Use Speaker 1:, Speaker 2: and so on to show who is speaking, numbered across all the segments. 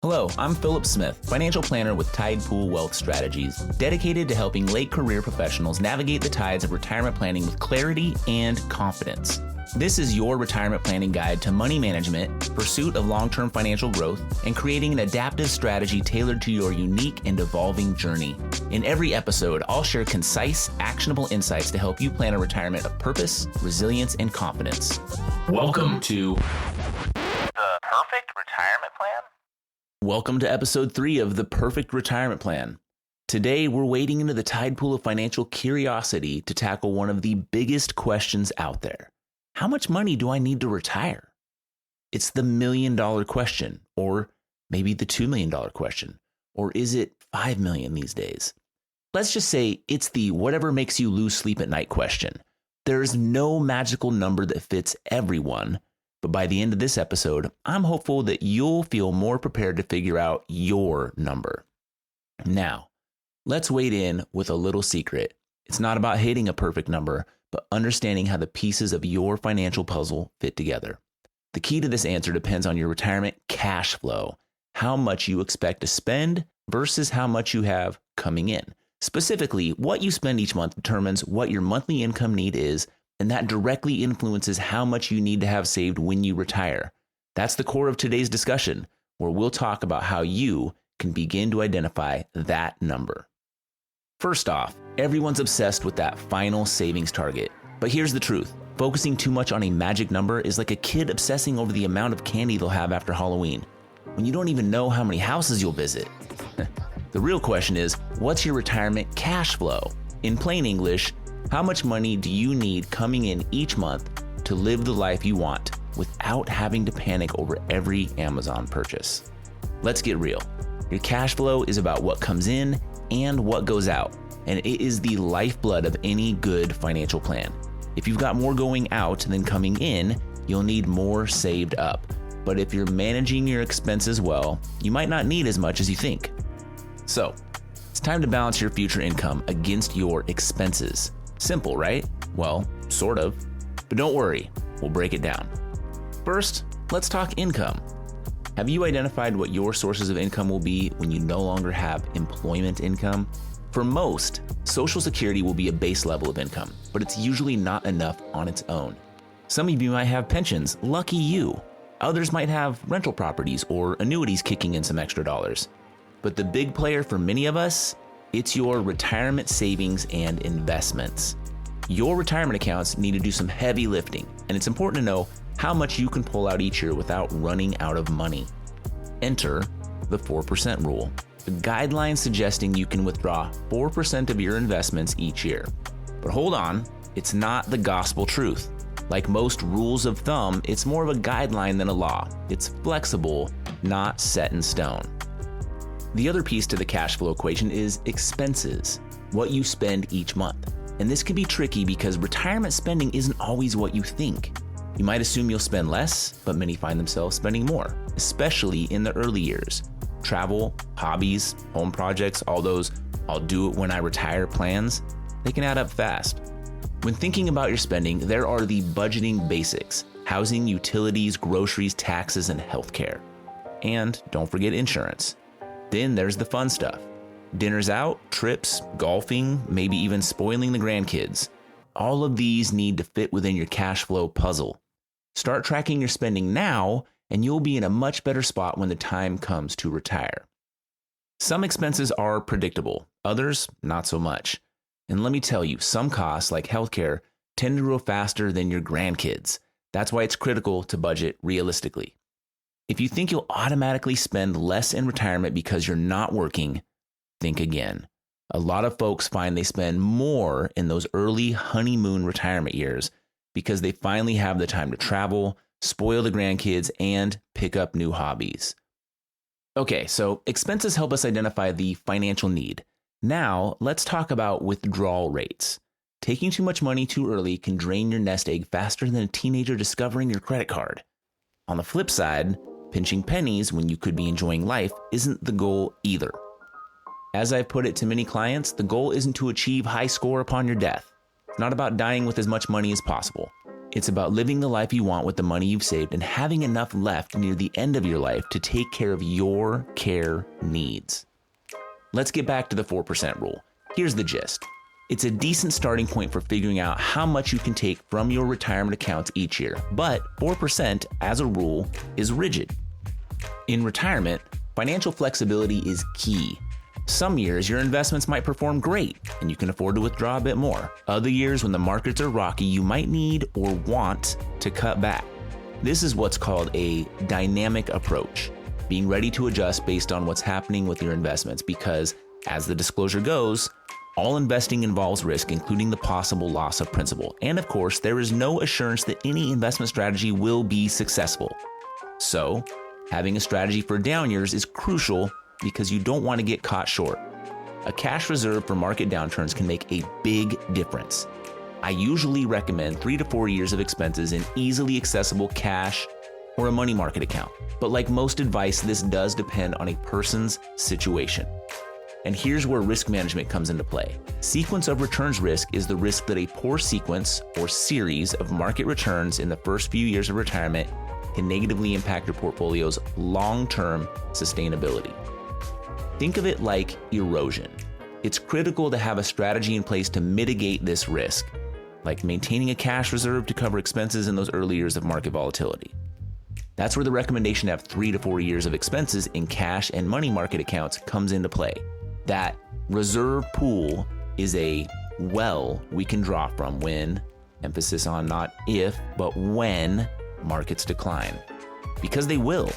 Speaker 1: Hello, I'm Philip Smith, financial planner with Tide Pool Wealth Strategies, dedicated to helping late career professionals navigate the tides of retirement planning with clarity and confidence. This is your retirement planning guide to money management, pursuit of long-term financial growth, and creating an adaptive strategy tailored to your unique and evolving journey. In every episode, I'll share concise, actionable insights to help you plan a retirement of purpose, resilience, and confidence. Welcome to
Speaker 2: The Perfect Retirement Plan?
Speaker 1: Welcome to episode 3 of The Perfect Retirement Plan. Today, we're wading into the tide pool of financial curiosity to tackle one of the biggest questions out there. How much money do I need to retire? It's the $1 million question, or maybe the $2 million question, or is it $5 million these days? Let's just say it's the whatever makes you lose sleep at night question. There's no magical number that fits everyone. But by the end of this episode, I'm hopeful that you'll feel more prepared to figure out your number. Now, let's wade in with a little secret. It's not about hitting a perfect number, but understanding how the pieces of your financial puzzle fit together. The key to this answer depends on your retirement cash flow, how much you expect to spend versus how much you have coming in. Specifically, what you spend each month determines what your monthly income need is, and that directly influences how much you need to have saved when you retire. That's the core of today's discussion, where we'll talk about how you can begin to identify that number. First off, everyone's obsessed with that final savings target. But here's the truth. Focusing too much on a magic number is like a kid obsessing over the amount of candy they'll have after Halloween, when you don't even know how many houses you'll visit. The real question is, what's your retirement cash flow? In plain English, how much money do you need coming in each month to live the life you want without having to panic over every Amazon purchase? Let's get real. Your cash flow is about what comes in and what goes out, and it is the lifeblood of any good financial plan. If you've got more going out than coming in, you'll need more saved up. But if you're managing your expenses well, you might not need as much as you think. So, it's time to balance your future income against your expenses. Simple, right? Well, sort of. But don't worry, we'll break it down. First, let's talk income. Have you identified what your sources of income will be when you no longer have employment income? For most, Social Security will be a base level of income, but it's usually not enough on its own. Some of you might have pensions, lucky you. Others might have rental properties or annuities kicking in some extra dollars. But the big player for many of us, it's your retirement savings and investments. Your retirement accounts need to do some heavy lifting, and it's important to know how much you can pull out each year without running out of money. Enter the 4% rule, a guideline suggesting you can withdraw 4% of your investments each year. But hold on, it's not the gospel truth. Like most rules of thumb, it's more of a guideline than a law. It's flexible, not set in stone. The other piece to the cash flow equation is expenses, what you spend each month. And this can be tricky because retirement spending isn't always what you think. You might assume you'll spend less, but many find themselves spending more, especially in the early years. Travel, hobbies, home projects, all those I'll do it when I retire plans, they can add up fast. When thinking about your spending, there are the budgeting basics: housing, utilities, groceries, taxes, and healthcare. And don't forget insurance. Then there's the fun stuff. Dinners out, trips, golfing, maybe even spoiling the grandkids. All of these need to fit within your cash flow puzzle. Start tracking your spending now, and you'll be in a much better spot when the time comes to retire. Some expenses are predictable, others not so much. And let me tell you, some costs, like healthcare, tend to grow faster than your grandkids. That's why it's critical to budget realistically. If you think you'll automatically spend less in retirement because you're not working, think again. A lot of folks find they spend more in those early honeymoon retirement years because they finally have the time to travel, spoil the grandkids, and pick up new hobbies. Okay, so expenses help us identify the financial need. Now, let's talk about withdrawal rates. Taking too much money too early can drain your nest egg faster than a teenager discovering your credit card. On the flip side, pinching pennies when you could be enjoying life isn't the goal either. As I've put it to many clients, the goal isn't to achieve high score upon your death. It's not about dying with as much money as possible. It's about living the life you want with the money you've saved and having enough left near the end of your life to take care of your care needs. Let's get back to the 4% rule. Here's the gist. It's a decent starting point for figuring out how much you can take from your retirement accounts each year, but 4% as a rule is rigid. In retirement, financial flexibility is key. Some years your investments might perform great and you can afford to withdraw a bit more. Other years when the markets are rocky, you might need or want to cut back. This is what's called a dynamic approach, being ready to adjust based on what's happening with your investments because, as the disclosure goes, all investing involves risk, including the possible loss of principal. And of course, there is no assurance that any investment strategy will be successful. So, having a strategy for down years is crucial because you don't want to get caught short. A cash reserve for market downturns can make a big difference. I usually recommend 3 to 4 years of expenses in easily accessible cash or a money market account. But like most advice, this does depend on a person's situation. And here's where risk management comes into play. Sequence of returns risk is the risk that a poor sequence or series of market returns in the first few years of retirement can negatively impact your portfolio's long-term sustainability. Think of it like erosion. It's critical to have a strategy in place to mitigate this risk, like maintaining a cash reserve to cover expenses in those early years of market volatility. That's where the recommendation to have 3 to 4 years of expenses in cash and money market accounts comes into play. That reserve pool is a well we can draw from when, emphasis on not if, but when markets decline. Because they will.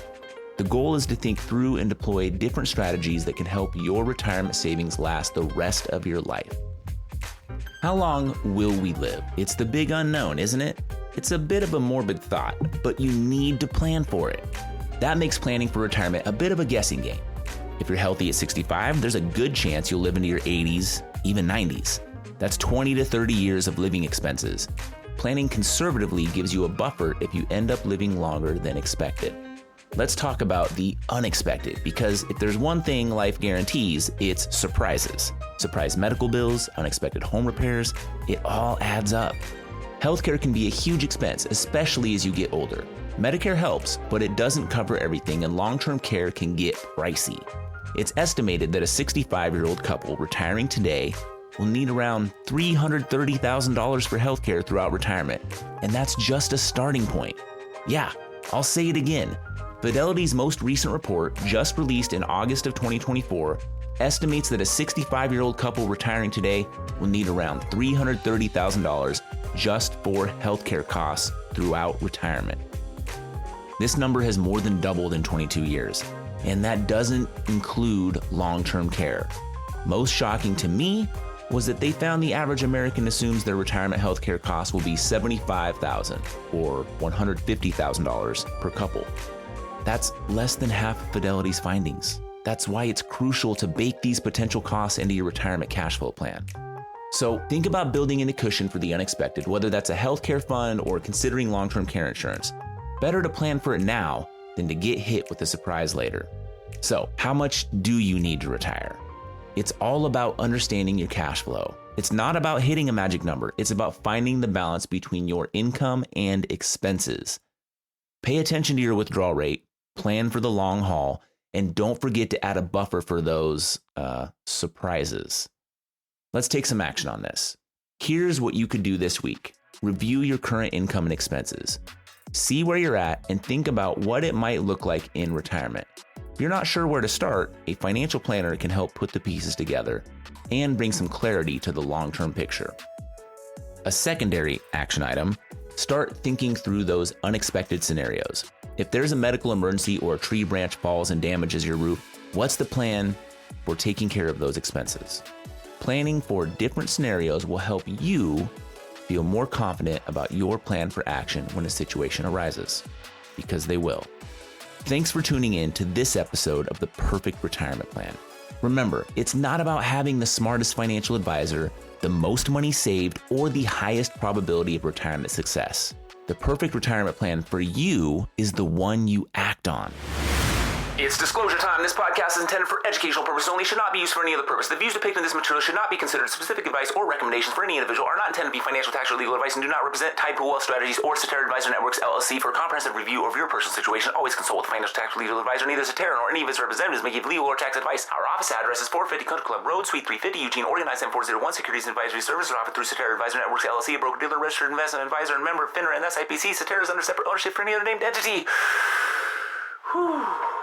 Speaker 1: The goal is to think through and deploy different strategies that can help your retirement savings last the rest of your life. How long will we live? It's the big unknown, isn't it? It's a bit of a morbid thought, but you need to plan for it. That makes planning for retirement a bit of a guessing game. If you're healthy at 65, there's a good chance you'll live into your 80s, even 90s. That's 20 to 30 years of living expenses. Planning conservatively gives you a buffer if you end up living longer than expected. Let's talk about the unexpected, because if there's one thing life guarantees, it's surprises. Surprise medical bills, unexpected home repairs, it all adds up. Healthcare can be a huge expense, especially as you get older. Medicare helps, but it doesn't cover everything, and long-term care can get pricey. It's estimated that a 65-year-old couple retiring today will need around $330,000 for healthcare throughout retirement, and that's just a starting point. Yeah, I'll say it again. Fidelity's most recent report, just released in August of 2024, estimates that a 65-year-old couple retiring today will need around $330,000 just for healthcare costs throughout retirement. This number has more than doubled in 22 years, and that doesn't include long-term care. Most shocking to me was that they found the average American assumes their retirement healthcare costs will be $75,000 or $150,000 per couple. That's less than half of Fidelity's findings. That's why it's crucial to bake these potential costs into your retirement cash flow plan. So think about building in a cushion for the unexpected, whether that's a healthcare fund or considering long-term care insurance. Better to plan for it now than to get hit with a surprise later. So how much do you need to retire? It's all about understanding your cash flow. It's not about hitting a magic number. It's about finding the balance between your income and expenses. Pay attention to your withdrawal rate, plan for the long haul, and don't forget to add a buffer for those surprises. Let's take some action on this. Here's what you could do this week. Review your current income and expenses. See where you're at and think about what it might look like in retirement. If you're not sure where to start, a financial planner can help put the pieces together and bring some clarity to the long-term picture. A secondary action item, start thinking through those unexpected scenarios. If there's a medical emergency or a tree branch falls and damages your roof, what's the plan for taking care of those expenses? Planning for different scenarios will help you feel more confident about your plan for action when a situation arises, because they will. Thanks for tuning in to this episode of The Perfect Retirement Plan. Remember, it's not about having the smartest financial advisor, the most money saved, or the highest probability of retirement success. The perfect retirement plan for you is the one you act on. It's disclosure time. This podcast is intended for educational purposes only, should not be used for any other purpose. The views depicted in this material should not be considered specific advice or recommendations for any individual, are not intended to be financial, tax, or legal advice, and do not represent Tide Pool Wealth Strategies or Cetera Advisor Networks, LLC. For a comprehensive review of your personal situation, always consult with a financial, tax, or legal advisor. Neither Cetera nor any of its representatives may give legal or tax advice. Our office address is 450 Country Club Road, Suite 350, Eugene, Oregon 97401. Securities and advisory services are offered through Cetera Advisor Networks, LLC, a broker-dealer, registered investment advisor, and member of FINRA and SIPC. Cetera is under separate ownership for any other named entity. Whew.